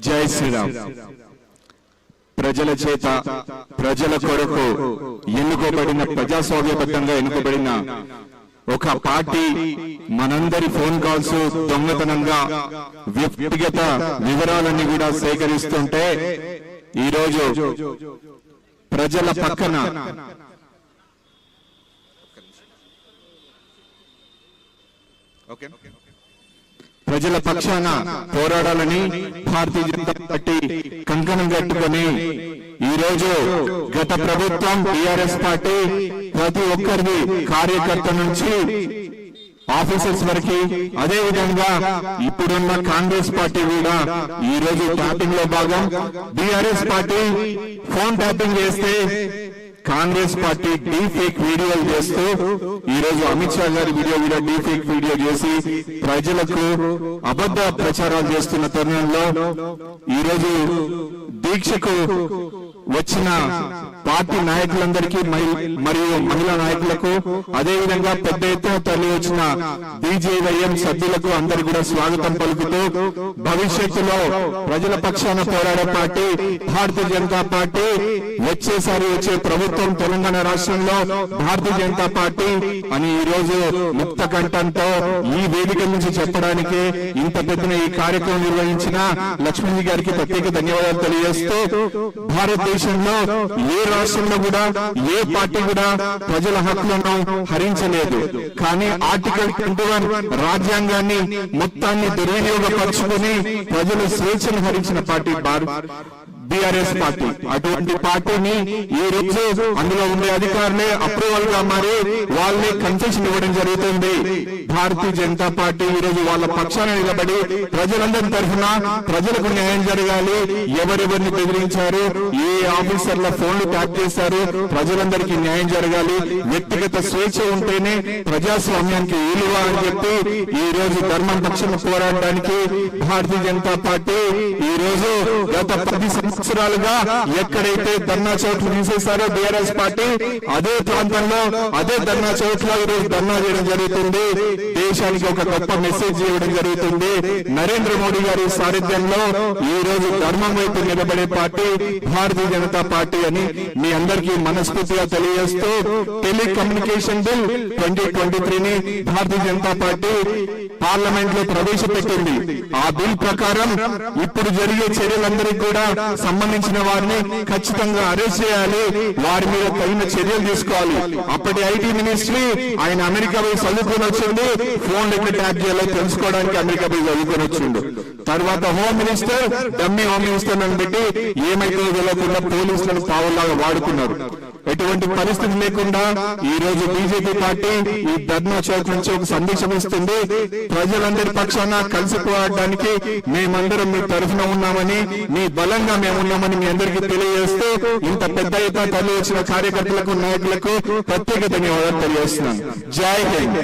జై శ్రీరామ్. ప్రజల చేత ప్రజల కొరకు ఎన్నుకోబడిన ప్రజాస్వామ్యబద్ధంగా ఎన్నుకోబడిన ఒక పార్టీ మనందరి ఫోన్ కాల్స్ దొంగతనంగా వ్యక్తిగత వివరాలన్నీ కూడా సేకరిస్తుంటే ఈరోజు ప్రజల పక్కన ప్రజల పక్షాన పోరాడాలని భారతీయ జనతా పార్టీ కంకణం కట్టుకొని ఈరోజు గత ప్రభుత్వం టిఆర్ఎస్ పార్టీ ప్రతి ఒక్కరిది కార్యకర్త నుంచి ఆఫీసర్స్ వరకు, అదే విధంగా ఇప్పుడున్న కాంగ్రెస్ పార్టీ కూడా ఈ రోజు ట్యాపింగ్ లో భాగం. బీఆర్ఎస్ పార్టీ ఫోన్ ట్యాపింగ్ చేస్తే కాంగ్రెస్ పార్టీ డీఫేక్ వీడియోలు చేస్తూ ఈ రోజు అమిత్ షా గారి వీడియో కూడా డీఫేక్ వీడియో చేసి ప్రజలకు అబద్ధ ప్రచారాలు చేస్తున్న తరుణంలో ఈ రోజు దీక్షకు వచ్చిన పార్టీ నాయకులందరికీ మరియు మహిళా నాయకులకు, అదే విధంగా పెద్ద ఎత్తున తరలి వచ్చిన బీజేవైఎం సభ్యులకు అందరూ కూడా స్వాగతం పలుకుతూ భవిష్యత్తులో ప్రజల పక్షాన పోరాడే పార్టీ భారతీయ జనతా పార్టీ, వచ్చేసారి వచ్చే ప్రభుత్వం తెలంగాణ రాష్ట్రంలో భారతీయ జనతా పార్టీ అని ఈ రోజు ముక్త కంఠంతో ఈ వేదిక నుంచి చెప్పడానికి ఇంత పెద్ద ఈ కార్యక్రమం నిర్వహించిన లక్ష్మణ్ గారికి ప్రత్యేక ధన్యవాదాలు తెలియజేస్తూ, భారతదేశంలో ఏ రాష్ట్రంలో కూడా ఏ పార్టీ కూడా ప్రజల హక్కులను హరించలేదు. కానీ ఆర్టికల్ 21 రాజ్యాంగాన్ని మొత్తాన్ని దుర్వినియోగపరుచుకుని ప్రజల స్వేచ్ఛను హరించిన పార్టీ బీఆర్ఎస్ పార్టీ. అటువంటి పార్టీని ఈ రోజు అందులో ఉండే అధికారులే అప్రూవల్ గా మారి వాళ్ళే కన్సెషన్ ఇవ్వడం జరుగుతుంది. భారతీయ జనతా పార్టీ ఈ రోజు వాళ్ళ పక్షాన నిలబడి ప్రజలందరి తరఫున ప్రజలకు న్యాయం జరగాలి, ఎవరెవరిని బెదిరించారు, ఏ ఆఫీసర్ల ఫోన్లు ట్యాప్ చేశారు, ప్రజలందరికీ న్యాయం జరగాలి, వ్యక్తిగత స్వేచ్ఛ ఉంటేనే ప్రజాస్వామ్యానికి విలువ అని చెప్పి ఈ రోజు ధర్మం పక్షాన పోరాడడానికి భారతీయ జనతా పార్టీ ఈ రోజు గత 10 సంవత్సరాలుగా ఎక్కడైతే ధర్నా చౌట్లు తీసేశారో బీఆర్ఎస్ పార్టీ, అదే ప్రాంతంలో అదే ధర్నా చౌట్లో ఈ రోజు ధర్నా చేయడం జరుగుతుంది. దేశానికి ఒక గొప్ప మెసేజ్ ఇవ్వడం జరుగుతుంది. నరేంద్ర మోడీ గారి సారథ్యంలో ఈ రోజు ధర్మం వైపు నిలబడే పార్టీ భారతీయ జనతా పార్టీ అని మీ అందరికీ మనస్ఫూర్తిగా తెలియజేస్తూ, telecommunication bill 2023ని Bharatiya Janata party parliament లో ప్రవేశపెట్టింది. ఆ బిల్ ప్రకారం ఇప్పుడు జరిగే చర్యలందరికీ కూడా సంబంధించిన వారిని ఖచ్చితంగా అరెస్ట్ చేయాలి, వారి మీద తగిన చర్యలు తీసుకోవాలి. అప్పటి ఐటీ మినిస్ట్రీ ఆయన అమెరికా పోయి చదువుకొని వచ్చింది, ఫోన్ ఎక్కడ ట్యాప్ చేయాలో తెలుసుకోవడానికి అమెరికా పోయి చదువుకొని వచ్చిండు. తర్వాత home minister dummy home minister అని పెట్టి ఏమైతే తెలియకుండా పోలీసులను పావులాగా వాడుకున్నారు. ఎటువంటి పరిస్థితి లేకుండా ఈ రోజు బీజేపీ పార్టీ ఈ ధర్నా చౌక్ నుంచి ఒక సందేశం ఇస్తుంది. ప్రజలందరి పక్షాన కలిసి పోరాడడానికి మేమందరం మీ తరఫున ఉన్నామని, మీ బలంగా మేమున్నామని మీ అందరికీ తెలియజేస్తూ, ఇంత పెద్ద ఎత్తున తరలి వచ్చిన కార్యకర్తలకు నాయకులకు ప్రత్యేక ధన్యవాదాలు తెలియజేస్తున్నాను. జై హింద్.